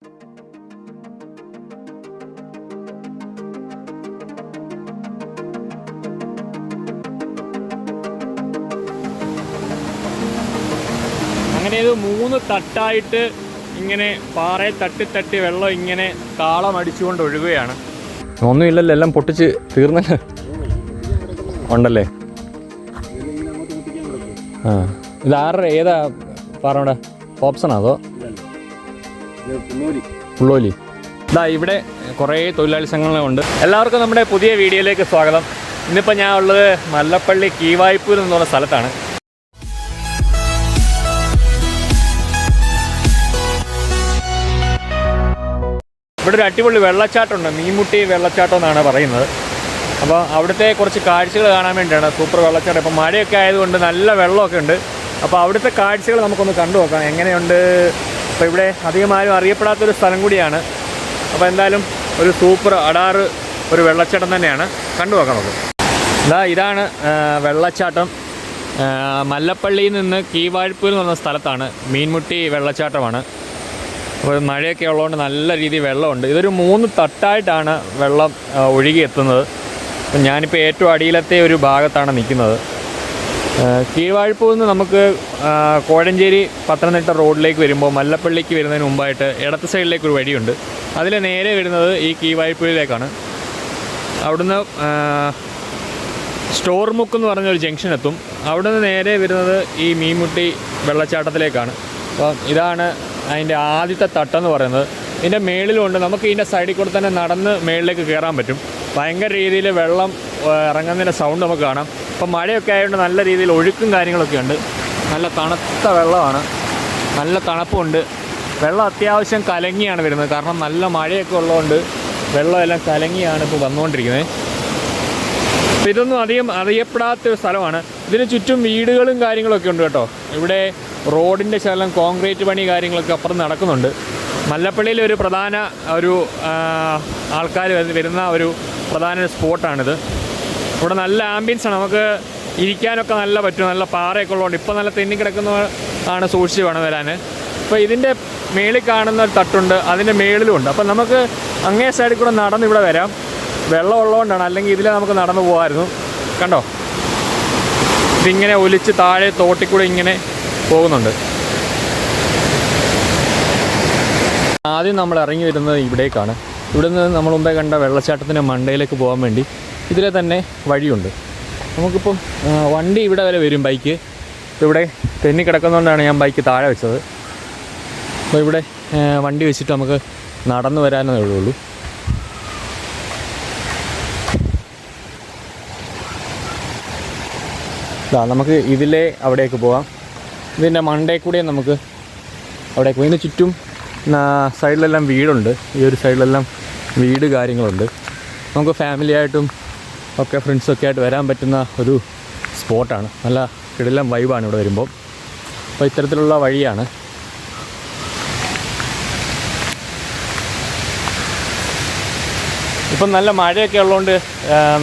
അങ്ങനെ ഇത് 3 തട്ടായിട്ട് ഇങ്ങനെ പാറയെ തട്ടി വെള്ളം ഇങ്ങനെ താളം അടിച്ചുകൊണ്ട് ഒഴുകുകയാണ്. ഒന്നുമില്ലല്ലോ, എല്ലാം പൊട്ടിച്ച് തീർന്നല്ലോ ഉണ്ടല്ലേ. ആ ഇത് ഏതാ പാറയുടെ ഓപ്ഷനാ അതോ പുള്ളോലി? ഇതാ ഇവിടെ കുറേ തൊഴിലാളി സംഘങ്ങളുണ്ട്. എല്ലാവർക്കും നമ്മുടെ പുതിയ വീഡിയോയിലേക്ക് സ്വാഗതം. ഇന്നിപ്പോൾ ഞാൻ ഉള്ളത് മല്ലപ്പള്ളി കീവായ്പൂർ എന്നുള്ള സ്ഥലത്താണ്. ഇവിടെ ഒരു അടിപൊളി വെള്ളച്ചാട്ടമുണ്ട്, മീൻമുട്ടി വെള്ളച്ചാട്ടം എന്നാണ് പറയുന്നത്. അപ്പോൾ അവിടുത്തെ കുറച്ച് കാഴ്ചകൾ കാണാൻ വേണ്ടിയാണ്. സൂപ്പർ വെള്ളച്ചാട്ടം. ഇപ്പോൾ മഴയൊക്കെ ആയതുകൊണ്ട് നല്ല വെള്ളമൊക്കെ ഉണ്ട്. അപ്പോൾ അവിടുത്തെ കാഴ്ചകൾ നമുക്കൊന്ന് കണ്ടു നോക്കാം എങ്ങനെയുണ്ട്. അപ്പോൾ ഇവിടെ അധികം ആരും അറിയപ്പെടാത്തൊരു സ്ഥലം കൂടിയാണ്. അപ്പോൾ എന്തായാലും ഒരു സൂപ്പർ അടാറ് ഒരു വെള്ളച്ചാട്ടം തന്നെയാണ്. കണ്ടു നോക്കാം നമുക്ക്. ഇതാണ് വെള്ളച്ചാട്ടം. മല്ലപ്പള്ളിയിൽ നിന്ന് കീവാഴ്പൂർ എന്ന് പറഞ്ഞ സ്ഥലത്താണ്. മീൻമുട്ടി വെള്ളച്ചാട്ടമാണ്. അപ്പോൾ മഴയൊക്കെ ഉള്ളതുകൊണ്ട് നല്ല രീതിയിൽ വെള്ളമുണ്ട്. ഇതൊരു 3 തട്ടായിട്ടാണ് വെള്ളം ഒഴുകിയെത്തുന്നത്. അപ്പം ഞാനിപ്പോൾ ഏറ്റവും അടിയിലത്തെ ഒരു ഭാഗത്താണ് നിൽക്കുന്നത്. കീഴ്വാഴ്പൂരിൽ നിന്ന് നമുക്ക് കോഴഞ്ചേരി പത്തനംതിട്ട റോഡിലേക്ക് വരുമ്പോൾ മല്ലപ്പള്ളിക്ക് വരുന്നതിന് മുമ്പായിട്ട് ഇടത്ത് സൈഡിലേക്ക് ഒരു വഴിയുണ്ട്. അതിൽ നേരെ വരുന്നത് ഈ കീഴ്വാഴ്പൂരിലേക്കാണ്. അവിടുന്ന് സ്റ്റോർമുക്ക് എന്ന് പറഞ്ഞൊരു ജംഗ്ഷൻ എത്തും. അവിടുന്ന് നേരെ വരുന്നത് ഈ മീൻമുട്ടി വെള്ളച്ചാട്ടത്തിലേക്കാണ്. അപ്പോൾ ഇതാണ് അതിൻ്റെ ആദ്യത്തെ തട്ടെന്ന് പറയുന്നത്. ഇതിൻ്റെ മേളിലുണ്ട്. നമുക്ക് ഇതിൻ്റെ സൈഡിൽ കൂടെ തന്നെ നടന്ന് മേളിലേക്ക് കയറാൻ പറ്റും. ഭയങ്കര രീതിയിൽ വെള്ളം ഇറങ്ങുന്നതിൻ്റെ സൗണ്ട് നമുക്ക് കാണാം. അപ്പോൾ മഴയൊക്കെ ആയതുകൊണ്ട് നല്ല രീതിയിൽ ഒഴുക്കും കാര്യങ്ങളൊക്കെ ഉണ്ട്. നല്ല തണുത്ത വെള്ളമാണ്, നല്ല തണുപ്പുണ്ട്. വെള്ളം അത്യാവശ്യം കലങ്ങിയാണ് വരുന്നത്. കാരണം നല്ല മഴയൊക്കെ ഉള്ളതുകൊണ്ട് വെള്ളമെല്ലാം കലങ്ങിയാണ് ഇപ്പോൾ വന്നുകൊണ്ടിരിക്കുന്നത്. അപ്പോൾ ഇതൊന്നും അധികം അറിയപ്പെടാത്തൊരു സ്ഥലമാണ്. ഇതിന് ചുറ്റും വീടുകളും കാര്യങ്ങളൊക്കെ ഉണ്ട് കേട്ടോ. ഇവിടെ റോഡിൻ്റെ ശകലം കോൺക്രീറ്റ് പണി കാര്യങ്ങളൊക്കെ അപ്പുറം നടക്കുന്നുണ്ട്. മല്ലപ്പള്ളിയിലെ ഒരു പ്രധാന ആൾക്കാർ വരുന്ന ഒരു പ്രധാന സ്പോട്ടാണിത്. ഇവിടെ നല്ല ആംബിയൻസാണ്. നമുക്ക് ഇരിക്കാനൊക്കെ നല്ല പറ്റും. നല്ല പാറയൊക്കെ ഉള്ളതുകൊണ്ട് ഇപ്പോൾ നല്ല തെന്നിക്കിടക്കുന്നതാണ്. സൂക്ഷിച്ച് വേണം വരാൻ. അപ്പോൾ ഇതിൻ്റെ മേളിൽ കാണുന്ന ഒരു തട്ടുണ്ട്, അതിൻ്റെ മേളിലുമുണ്ട്. അപ്പോൾ നമുക്ക് അങ്ങേ സൈഡിൽ കൂടെ നടന്ന് ഇവിടെ വരാം. വെള്ളം ഉള്ളതുകൊണ്ടാണ്, അല്ലെങ്കിൽ ഇതിൽ നമുക്ക് നടന്നു പോകാമായിരുന്നു. കണ്ടോ, ഇതിങ്ങനെ ഒലിച്ച് താഴെ തോട്ടിക്കൂടെ ഇങ്ങനെ പോകുന്നുണ്ട്. ആദ്യം നമ്മൾ ഇറങ്ങി വരുന്നത് ഇവിടേക്കാണ്. ഇവിടെ നിന്ന് നമ്മൾ മുമ്പേ കണ്ട വെള്ളച്ചാട്ടത്തിൻ്റെ മണ്ടയിലേക്ക് പോകാൻ വേണ്ടി ഇതിലെ തന്നെ വഴിയുണ്ട്. നമുക്കിപ്പം വണ്ടി ഇവിടെ വരെ വരും, ബൈക്ക്. ഇവിടെ തെന്നി കിടക്കുന്നതുകൊണ്ടാണ് ഞാൻ ബൈക്ക് താഴെ വെച്ചത്. അപ്പോൾ ഇവിടെ വണ്ടി വെച്ചിട്ട് നമുക്ക് നടന്നു വരാനേ ഉള്ളൂ. നമുക്ക് ഇതിലേ അവിടേക്ക് പോകാം. ഇതിൻ്റെ മണ്ടയിൽ കൂടെ നമുക്ക് അവിടേക്ക് പോയി. ഇതിന് ചുറ്റും സൈഡിലെല്ലാം വീടുണ്ട്. ഈ ഒരു സൈഡിലെല്ലാം വീട് കാര്യങ്ങളുണ്ട്. നമുക്ക് ഫാമിലി ആയിട്ടും ഒക്കെ ഫ്രണ്ട്സൊക്കെ ആയിട്ട് വരാൻ പറ്റുന്ന ഒരു സ്പോട്ടാണ്. നല്ല കിടിലം വൈബാണ് ഇവിടെ വരുമ്പോൾ. അപ്പോൾ ഇത്തരത്തിലുള്ള വഴിയാണ്. ഇപ്പം നല്ല മഴയൊക്കെ ഉള്ളതുകൊണ്ട്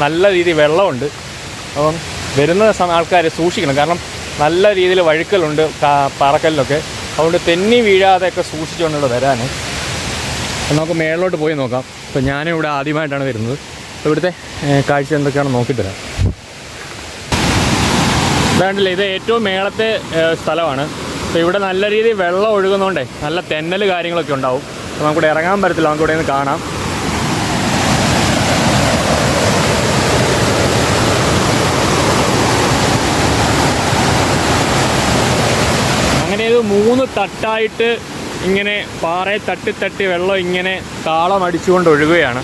നല്ല രീതിയിൽ വെള്ളമുണ്ട്. അപ്പം വരുന്ന ആൾക്കാർ സൂക്ഷിക്കണം. കാരണം നല്ല രീതിയിൽ വഴുക്കലുണ്ട് പാറക്കല്ലിലൊക്കെ. അതുകൊണ്ട് തെന്നി വീഴാതെയൊക്കെ സൂക്ഷിച്ചുകൊണ്ടുള്ള വരാൻ. നമുക്ക് മേളിലോട്ട് പോയി നോക്കാം. അപ്പോൾ ഞാനിവിടെ ആദ്യമായിട്ടാണ് വരുന്നത്. ഇവിടുത്തെ കാഴ്ച എന്തൊക്കെയാണെന്ന് നോക്കിയിട്ട് വരാം. ഇതാണ്ടില്ലേ, ഇത് ഏറ്റവും മേളത്തെ സ്ഥലമാണ്. അപ്പോൾ ഇവിടെ നല്ല രീതിയിൽ വെള്ളം ഒഴുകുന്നതുകൊണ്ടേ നല്ല തെന്നൽ കാര്യങ്ങളൊക്കെ ഉണ്ടാവും. അപ്പോൾ നമുക്കിവിടെ ഇറങ്ങാൻ പറ്റത്തില്ല. നമുക്കിവിടെ നിന്ന് കാണാം. അങ്ങനെ ഇത് 3 തട്ടായിട്ട് ഇങ്ങനെ പാറയെ തട്ടി വെള്ളം ഇങ്ങനെ താളം അടിച്ചുകൊണ്ട് ഒഴുകുകയാണ്.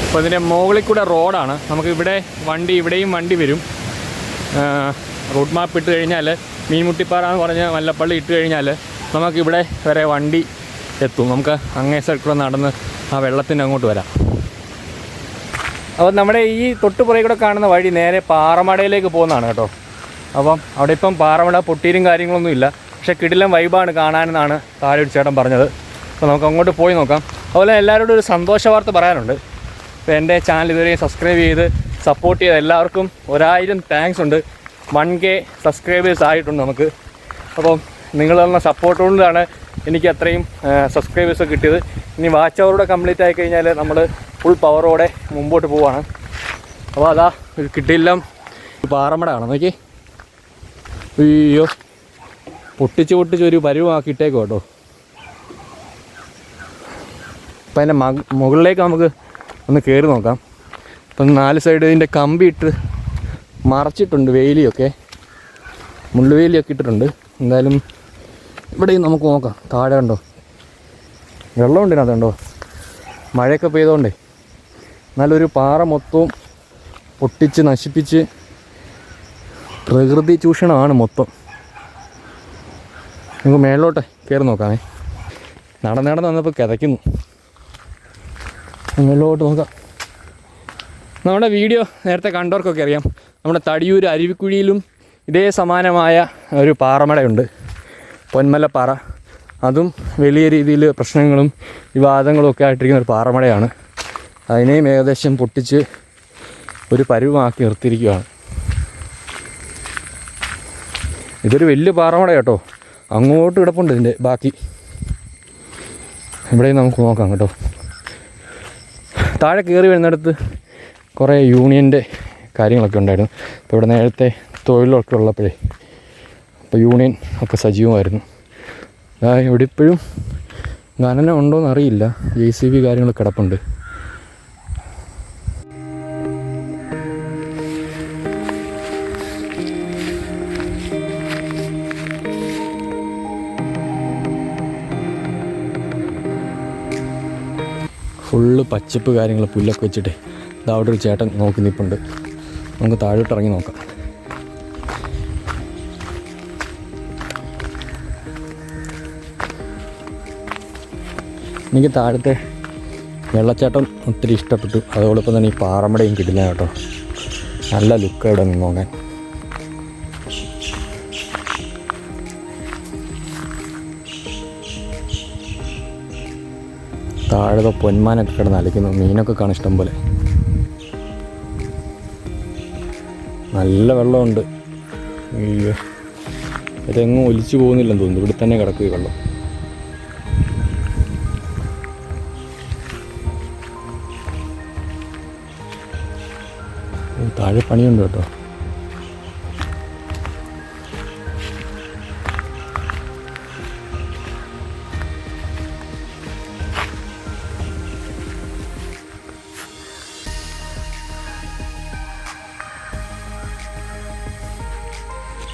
അപ്പോൾ ഇതിൻ്റെ മുകളിൽ കൂടെ റോഡാണ്. നമുക്കിവിടെ ഇവിടെയും വണ്ടി വരും. റൂട്ട് മാപ്പ് ഇട്ട് കഴിഞ്ഞാൽ മീൻമുട്ടിപ്പാറ എന്ന് പറഞ്ഞ് മല്ലപ്പള്ളി ഇട്ട് കഴിഞ്ഞാൽ നമുക്കിവിടെ വരെ വണ്ടി എത്തും. നമുക്ക് അങ്ങേ സൈഡിൽ കൂടെ നടന്ന് ആ വെള്ളത്തിൻ്റെ അങ്ങോട്ട് വരാം. അപ്പോൾ നമ്മുടെ ഈ തൊട്ടുപുറകെ കൂടെ കാണുന്ന വഴി നേരെ പാറമടയിലേക്ക് പോകുന്നതാണ് കേട്ടോ. അപ്പം അവിടെ ഇപ്പം പാറമട പൊട്ടീരും കാര്യങ്ങളൊന്നും ഇല്ല. പക്ഷേ കിടിലം വൈബാണ് കാണാനെന്നാണ് താഴെ ഒരു ചേട്ടൻ പറഞ്ഞത്. അപ്പോൾ നമുക്ക് അങ്ങോട്ട് പോയി നോക്കാം. അതുപോലെ എല്ലാവരോടും ഒരു സന്തോഷ വാർത്ത പറയാനുണ്ട്. അപ്പോൾ എൻ്റെ ചാനൽ ഇതുവരെയും സബ്സ്ക്രൈബ് ചെയ്ത് സപ്പോർട്ട് ചെയ്ത എല്ലാവർക്കും 1000 താങ്ക്സ് ഉണ്ട്. 1K സബ്സ്ക്രൈബേഴ്സ് ആയിട്ടുണ്ട് നമുക്ക്. അപ്പം നിങ്ങൾ തന്ന സപ്പോർട്ട് കൊണ്ടാണ് എനിക്ക് അത്രയും സബ്സ്ക്രൈബേഴ്സ് കിട്ടിയത്. ഇനി വാച്ച് അവറൂടെ കംപ്ലീറ്റ് ആയി കഴിഞ്ഞാൽ നമ്മൾ ഫുൾ പവറോടെ മുമ്പോട്ട് പോവാണ്. അപ്പോൾ അതാ കിട്ടിയില്ല പാറമടയാണ് നോക്കി. അയ്യോ പൊട്ടിച്ച് ഒരു പരുവാക്കിയിട്ടേക്കും കേട്ടോ. അപ്പം അതിൻ്റെ മുകളിലേക്ക് നമുക്ക് ഒന്ന് കയറി നോക്കാം. അപ്പം 4 സൈഡ് ഇതിൻ്റെ കമ്പി ഇട്ട് മറച്ചിട്ടുണ്ട്, വേലിയൊക്കെ മുള്ളുവേലിയൊക്കെ ഇട്ടിട്ടുണ്ട്. എന്തായാലും ഇവിടെയും നമുക്ക് നോക്കാം. താഴെ ഉണ്ടോ വെള്ളമുണ്ട് ഇതിനകത്തുണ്ടോ, മഴയൊക്കെ പെയ്തോണ്ടേ. നല്ലൊരു പാറ മൊത്തവും പൊട്ടിച്ച് നശിപ്പിച്ച് പ്രകൃതി ചൂഷണമാണ് മൊത്തം. നമുക്ക് മേളിലോട്ട് കയറി നോക്കാമേ. നടന്ന് വന്നപ്പോൾ കിതയ്ക്കുന്നു. മേളിലോട്ട് നോക്കാം. നമ്മുടെ വീഡിയോ നേരത്തെ കണ്ടവർക്കൊക്കെ അറിയാം, നമ്മുടെ തടിയൂർ അരുവിക്കുഴിയിലും ഇതേ സമാനമായ ഒരു പാറമടയുണ്ട്, പൊന്മലപ്പാറ. അതും വലിയ രീതിയിൽ പ്രശ്നങ്ങളും വിവാദങ്ങളും ഒക്കെ ആയിട്ടിരിക്കുന്ന ഒരു പാറമടയാണ്. അതിനെയും ഏകദേശം പൊട്ടിച്ച് ഒരു പരുവമാക്കി നിർത്തിയിരിക്കുകയാണ്. ഇതൊരു വലിയ പാറമട കേട്ടോ. അങ്ങോട്ട് കിടപ്പുണ്ട് ഇതിൻ്റെ ബാക്കി. ഇവിടെയും നമുക്ക് നോക്കാം കേട്ടോ. താഴെ കയറി വരുന്നിടത്ത് കുറേ യൂണിയൻ്റെ കാര്യങ്ങളൊക്കെ ഉണ്ടായിരുന്നു. അപ്പോൾ ഇവിടെ നേരത്തെ തൊഴിലൊക്കെ ഉള്ളപ്പോഴേ അപ്പോൾ യൂണിയൻ ഒക്കെ സജീവമായിരുന്നു. ഇവിടെ ഇപ്പോഴും ഖനനം ഉണ്ടോയെന്ന് അറിയില്ല. JCB കാര്യങ്ങളൊക്കെ കിടപ്പുണ്ട്. ഫുള്ള് പച്ചപ്പ് കാര്യങ്ങൾ പുല്ലൊക്കെ വെച്ചിട്ട് അവിടെ ഒരു ചേട്ടൻ നോക്കി നിൽപ്പുണ്ട്. നമുക്ക് താഴോട്ട് ഇറങ്ങി നോക്കാം. എനിക്ക് താഴത്തെ വെള്ളച്ചാട്ടം ഒത്തിരി ഇഷ്ടപ്പെട്ടു. അതോടൊപ്പം തന്നെ ഈ പാറമടയും കിട്ടില്ല കേട്ടോ. നല്ല ലുക്ക് ഇവിടെ നിന്ന് നോക്കാൻ. താഴെ പൊന്മാനൊക്കെ കിടന്ന് അലയ്ക്കുന്നു. മീനൊക്കെ കാണും ഇഷ്ടം പോലെ. നല്ല വെള്ളമുണ്ട്. അയ്യോ ഇതെങ്ങും ഒലിച്ചു പോകുന്നില്ലെന്ന് തോന്നുന്നു. ഇവിടെ തന്നെ കിടക്കുക വെള്ളം. താഴെ പണിയുണ്ട് കേട്ടോ.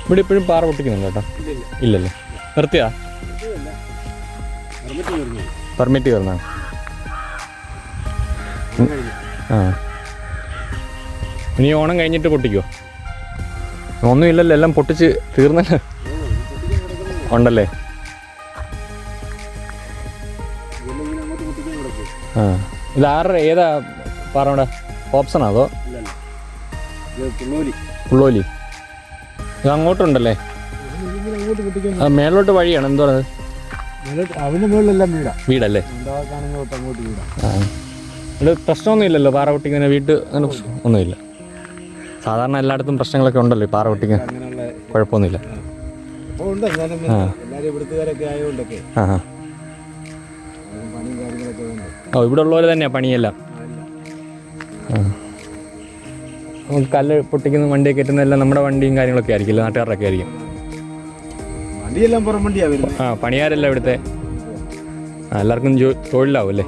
ഇവിടെ ഇപ്പോഴും പാറ പൊട്ടിക്കുന്നുണ്ട് കേട്ടോ. ഇല്ലല്ലേ, നിർത്തിയാ? പെർമിറ്റ് കയറുന്നതാണ്. ആ ഇനി ഓണം കഴിഞ്ഞിട്ട് പൊട്ടിക്കോ? ഒന്നുമില്ലല്ലോ, എല്ലാം പൊട്ടിച്ച് തീർന്നല്ലോ. ഉണ്ടല്ലേ? ആ ഇത് ഏതാ പാറയുടെ ഓപ്ഷനാ അതോ പുള്ളോലി? ഇത് അങ്ങോട്ടുണ്ടല്ലേ? മേലോട്ട് വഴിയാണ്. എന്തോ വീടല്ലേ? ആ ഇവിടെ പ്രശ്നമൊന്നും ഇല്ലല്ലോ പാറ പൊട്ടിക്കുന്ന വീട്ട് അങ്ങനെ ഒന്നുമില്ല. സാധാരണ എല്ലായിടത്തും പ്രശ്നങ്ങളൊക്കെ ഉണ്ടല്ലോ പാറ പൊട്ടിക്കാൻ. കുഴപ്പമൊന്നുമില്ല. ഓ ഇവിടെ ഉള്ളവർ തന്നെയാണ് പണിയെല്ലാം. നമുക്ക് കല്ല് പൊട്ടിക്കുന്ന വണ്ടിയൊക്കെ കയറ്റുന്നതെല്ലാം നമ്മുടെ വണ്ടിയും കാര്യങ്ങളൊക്കെ ആയിരിക്കില്ല, നാട്ടുകാരൊക്കെ ആയിരിക്കും. ആ പണിയാരല്ല ഇവിടുത്തെ. എല്ലാവർക്കും തൊഴിലാവും അല്ലേ?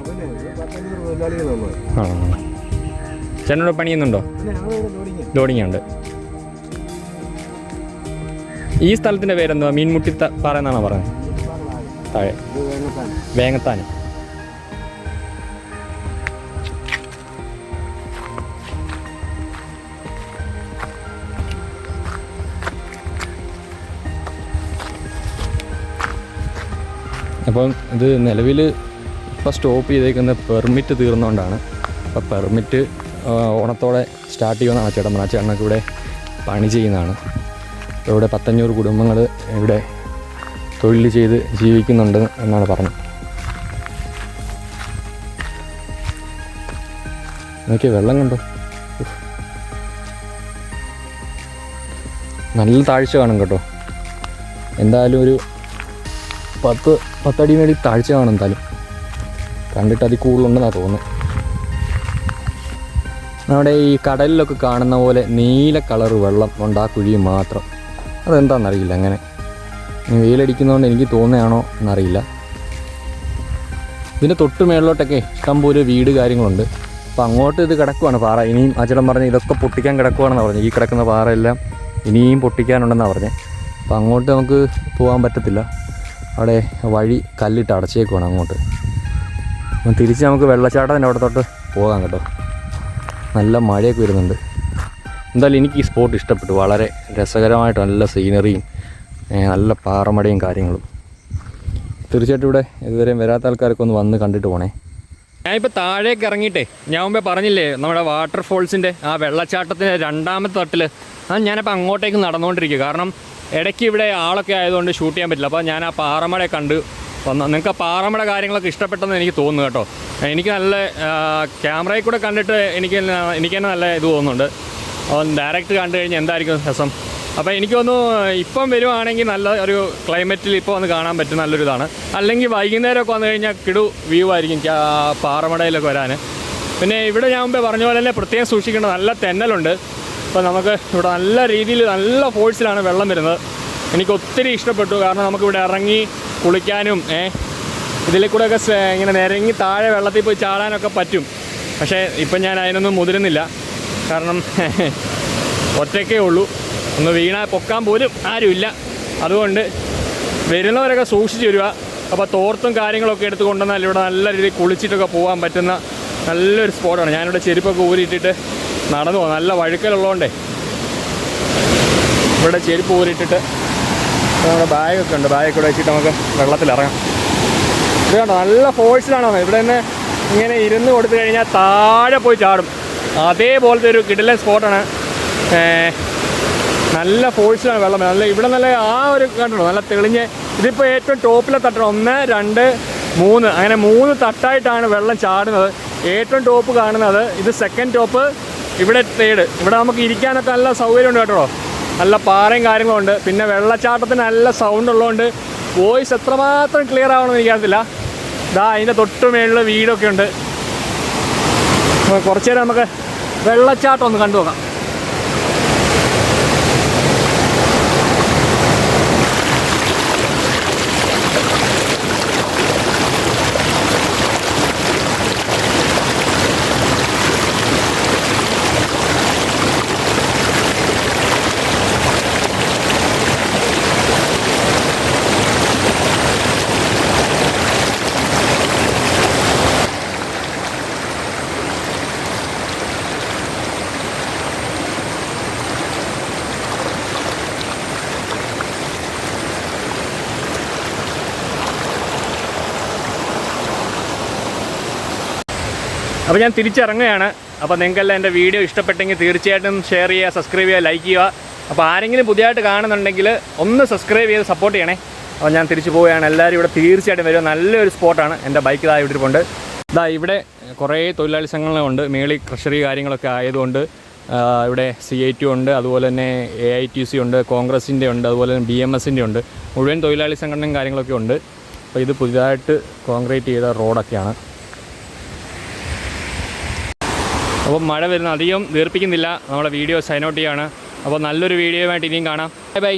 ആ ചേട്ടനോട് പണിയുന്നുണ്ടോ? ലോഡിങ് ഉണ്ട്. ഈ സ്ഥലത്തിൻ്റെ പേരെന്തുവാ? മീൻമുട്ടി പാറ എന്നാണോ പറഞ്ഞത്? താഴെ വേങ്ങത്താനം. അപ്പം ഇത് നിലവിൽ ഇപ്പോൾ സ്റ്റോപ്പ് ചെയ്തേക്കുന്ന പെർമിറ്റ് തീർന്നുകൊണ്ടാണ്. അപ്പോൾ പെർമിറ്റ് ഓണത്തോടെ സ്റ്റാർട്ട് ചെയ്യുമെന്നാണ് ചേട്ടൻ പറഞ്ഞത്. ചേട്ടനൊക്കെ ഇവിടെ പണി ചെയ്യുന്നതാണ്. അപ്പോൾ ഇവിടെ 500 കുടുംബങ്ങൾ ഇവിടെ തൊഴിൽ ചെയ്ത് ജീവിക്കുന്നുണ്ട് എന്നാണ് പറഞ്ഞത്. നോക്കിയ വെള്ളം കണ്ടോ? നല്ല താഴ്ച കാണും കേട്ടോ. എന്തായാലും ഒരു 10 10 അടി മേടി താഴ്ച കാണും എന്തായാലും. കണ്ടിട്ട് അതിൽ കൂടുതലുണ്ടെന്നാണ് തോന്നുന്നത്. നമ്മുടെ ഈ കടലിലൊക്കെ കാണുന്ന പോലെ നീല കളറ് വെള്ളം ഉണ്ട് ആ കുഴി മാത്രം. അതെന്താണെന്നറിയില്ല, അങ്ങനെ വെയിലടിക്കുന്നതുകൊണ്ട് എനിക്ക് തോന്നുകയാണോ എന്നറിയില്ല. ഇതിൻ്റെ തൊട്ട് മേളിലോട്ടൊക്കെ ഇഷ്ടംപോലെ വീട് കാര്യങ്ങളുണ്ട്. അപ്പോൾ അങ്ങോട്ട് ഇത് കിടക്കുവാണ് പാറ. ഇനിയും അച്ചടം പറഞ്ഞ് ഇതൊക്കെ പൊട്ടിക്കാൻ കിടക്കുവാണെന്നാണ് പറഞ്ഞത്. ഈ കിടക്കുന്ന പാറയെല്ലാം ഇനിയും പൊട്ടിക്കാനുണ്ടെന്നാണ് പറഞ്ഞത്. അപ്പോൾ അങ്ങോട്ട് നമുക്ക് പോകാൻ പറ്റത്തില്ല, അവിടെ വഴി കല്ലിട്ട് അടച്ചേക്കുവാണ് അങ്ങോട്ട്. അപ്പം തിരിച്ച് നമുക്ക് വെള്ളച്ചാട്ടത്തിൻ്റെ അവിടെ തൊട്ട് പോകാം കേട്ടോ. നല്ല മഴയൊക്കെ വരുന്നുണ്ട്. എന്തായാലും എനിക്ക് ഈ സ്പോട്ട് ഇഷ്ടപ്പെട്ടു. വളരെ രസകരമായിട്ട് നല്ല സീനറിയും നല്ല പാറമടയും കാര്യങ്ങളും. തീർച്ചയായിട്ടും ഇവിടെ ഇതുവരെയും വരാത്ത ആൾക്കാരൊക്കെ ഒന്ന് വന്ന് കണ്ടിട്ട് പോണേ. ഞാനിപ്പോൾ താഴേക്ക് ഇറങ്ങിയിട്ടേ, ഞാൻ മുമ്പേ പറഞ്ഞില്ലേ നമ്മുടെ വാട്ടർഫോൾസിൻ്റെ ആ വെള്ളച്ചാട്ടത്തിൻ്റെ 2ാമത്തെ തട്ടിൽ, ഞാനിപ്പോൾ അങ്ങോട്ടേക്ക് നടന്നുകൊണ്ടിരിക്കുക. കാരണം ഇടയ്ക്ക് ഇവിടെ ആളൊക്കെ ആയതുകൊണ്ട് ഷൂട്ട് ചെയ്യാൻ പറ്റില്ല. അപ്പോൾ ഞാൻ ആ പാറമടയെ കണ്ട് വന്നു. നിങ്ങൾക്ക് ആ പാറമട കാര്യങ്ങളൊക്കെ ഇഷ്ടപ്പെട്ടെന്ന് എനിക്ക് തോന്നുന്നു കേട്ടോ. എനിക്ക് നല്ല ക്യാമറയിൽ കൂടെ കണ്ടിട്ട് എനിക്ക് തന്നെ നല്ല ഇത് തോന്നുന്നുണ്ട്. അപ്പോൾ ഡയറക്റ്റ് കണ്ടു കഴിഞ്ഞാൽ എന്തായിരിക്കും രസം. അപ്പോൾ എനിക്ക് തോന്നുന്നു ഇപ്പം വരുവാണെങ്കിൽ നല്ല ഒരു ക്ലൈമറ്റിൽ ഇപ്പോൾ വന്ന് കാണാൻ പറ്റും, നല്ലൊരിതാണ്. അല്ലെങ്കിൽ വൈകുന്നേരമൊക്കെ വന്നു കഴിഞ്ഞാൽ കിടു വ്യൂ ആയിരിക്കും പാറമടയിലൊക്കെ വരാൻ. പിന്നെ ഇവിടെ ഞാൻ മുമ്പേ പറഞ്ഞ പോലെ തന്നെ പ്രത്യേകം സൂക്ഷിക്കേണ്ട നല്ല തെന്നലുണ്ട്. അപ്പോൾ നമുക്ക് ഇവിടെ നല്ല രീതിയിൽ നല്ല ഫോഴ്സിലാണ് വെള്ളം വരുന്നത്. എനിക്ക് ഒത്തിരി ഇഷ്ടപ്പെട്ടു. കാരണം നമുക്കിവിടെ ഇറങ്ങി കുളിക്കാനും ഇതിൽ കൂടെയൊക്കെ ഇങ്ങനെ നിരങ്ങി താഴെ വെള്ളത്തിൽ പോയി ചാടാനൊക്കെ പറ്റും. പക്ഷേ ഇപ്പം ഞാൻ അതിനൊന്നും മുതിരുന്നില്ല. കാരണം ഒറ്റയ്ക്കേ ഉള്ളൂ, ഒന്ന് വീണാൽ പൊക്കാൻ പോലും ആരുമില്ല. അതുകൊണ്ട് വരുന്നവരൊക്കെ സൂക്ഷിച്ച് വരിക. അപ്പോൾ തോർത്തും കാര്യങ്ങളൊക്കെ എടുത്ത് കൊണ്ടുവന്നാൽ ഇവിടെ നല്ല രീതിയിൽ കുളിച്ചിട്ടൊക്കെ പോകാൻ പറ്റുന്ന നല്ലൊരു സ്പോട്ടാണ്. ഞാനിവിടെ ചെരുപ്പൊക്കെ ഊരിയിട്ടിട്ട് നടന്നു പോകും. നല്ല വഴുക്കലുള്ളതുകൊണ്ടേ ഇവിടെ ചെരുപ്പ് ഊരിയിട്ടിട്ട് നമ്മുടെ ബാഗൊക്കെ ഉണ്ട്, ബാഗൊക്കെ ഇവിടെ വെച്ചിട്ട് നമുക്ക് വെള്ളത്തിലിറങ്ങാം. ഇത് കണ്ടോ, നല്ല ഫോഴ്സിലാണ് ഇവിടെ നിന്ന് ഇങ്ങനെ ഇരുന്ന് കൊടുത്തു കഴിഞ്ഞാൽ താഴെ പോയി ചാടും. അതേപോലത്തെ ഒരു കിടിലൻ സ്പോട്ടാണ്. നല്ല ഫോഴ്സിലാണ് വെള്ളം. നല്ല ഇവിടെ നല്ല ആ ഒരു കണ്ടോ, നല്ല തെളിഞ്ഞ്. ഇതിപ്പോൾ ഏറ്റവും ടോപ്പിലെ തട്ടാണ്. 1, 2, 3 അങ്ങനെ 3 തട്ടായിട്ടാണ് വെള്ളം ചാടുന്നത്. ഏറ്റവും ടോപ്പ് കാണുന്നത് ഇത്, സെക്കൻഡ് ടോപ്പ്, ഇവിടെ തേർഡ്. ഇവിടെ നമുക്ക് ഇരിക്കാനൊക്കെ നല്ല സൗകര്യമുണ്ട് കേട്ടോ. നല്ല പാറയും കാര്യങ്ങളുണ്ട്. പിന്നെ വെള്ളച്ചാട്ടത്തിന് നല്ല സൗണ്ട് ഉള്ളതുകൊണ്ട് വോയിസ് എത്രമാത്രം ക്ലിയർ ആവണമെന്ന് എനിക്കറിയത്തില്ല. ഇതാ അതിൻ്റെ തൊട്ട് മേളിൽ വീടൊക്കെ ഉണ്ട്. കുറച്ച് നേരം നമുക്ക് വെള്ളച്ചാട്ടം ഒന്ന് കണ്ടു നോക്കാം. അപ്പോൾ ഞാൻ തിരിച്ചിറങ്ങുകയാണ്. അപ്പോൾ നിങ്ങൾക്കെല്ലാം എൻ്റെ വീഡിയോ ഇഷ്ടപ്പെട്ടെങ്കിൽ തീർച്ചയായിട്ടും ഷെയർ ചെയ്യുക, സബ്സ്ക്രൈബ് ചെയ്യുക, ലൈക്ക് ചെയ്യുക. അപ്പോൾ ആരെങ്കിലും പുതിയതായിട്ട് കാണുന്നുണ്ടെങ്കിൽ ഒന്ന് സബ്സ്ക്രൈബ് ചെയ്ത് സപ്പോർട്ട് ചെയ്യണേ. അപ്പോൾ ഞാൻ തിരിച്ചു പോവുകയാണ്. എല്ലാവരും ഇവിടെ തീർച്ചയായിട്ടും വരിക. നല്ലൊരു സ്പോട്ടാണ്. എൻ്റെ ബൈക്ക് ഇതാ ഇവിടെ ഇരിപ്പുണ്ട്. ഇതാ ഇവിടെ കുറേ തൊഴിലാളി സംഘങ്ങളുണ്ട്. മേളി ക്രഷറി കാര്യങ്ങളൊക്കെ ആയതുകൊണ്ട് ഇവിടെ CIT ഉണ്ട്, അതുപോലെ തന്നെ AITC ഉണ്ട്, കോൺഗ്രസിൻ്റെ ഉണ്ട്, അതുപോലെ തന്നെ BMSൻ്റെ ഉണ്ട്. മുഴുവൻ തൊഴിലാളി സംഘടനയും കാര്യങ്ങളൊക്കെ ഉണ്ട്. അപ്പോൾ ഇത് പുതിയതായിട്ട് കോൺക്രീറ്റ് ചെയ്ത റോഡൊക്കെയാണ്. അപ്പോൾ മഴ വരുന്ന അധികം ദീർപ്പിക്കുന്നില്ല. നമ്മളെ വീഡിയോ സൈൻ ഔട്ട് ചെയ്യാണ്. അപ്പോൾ നല്ലൊരു വീഡിയോയുമായിട്ട് ഇനിയും കാണാം. Bye bye.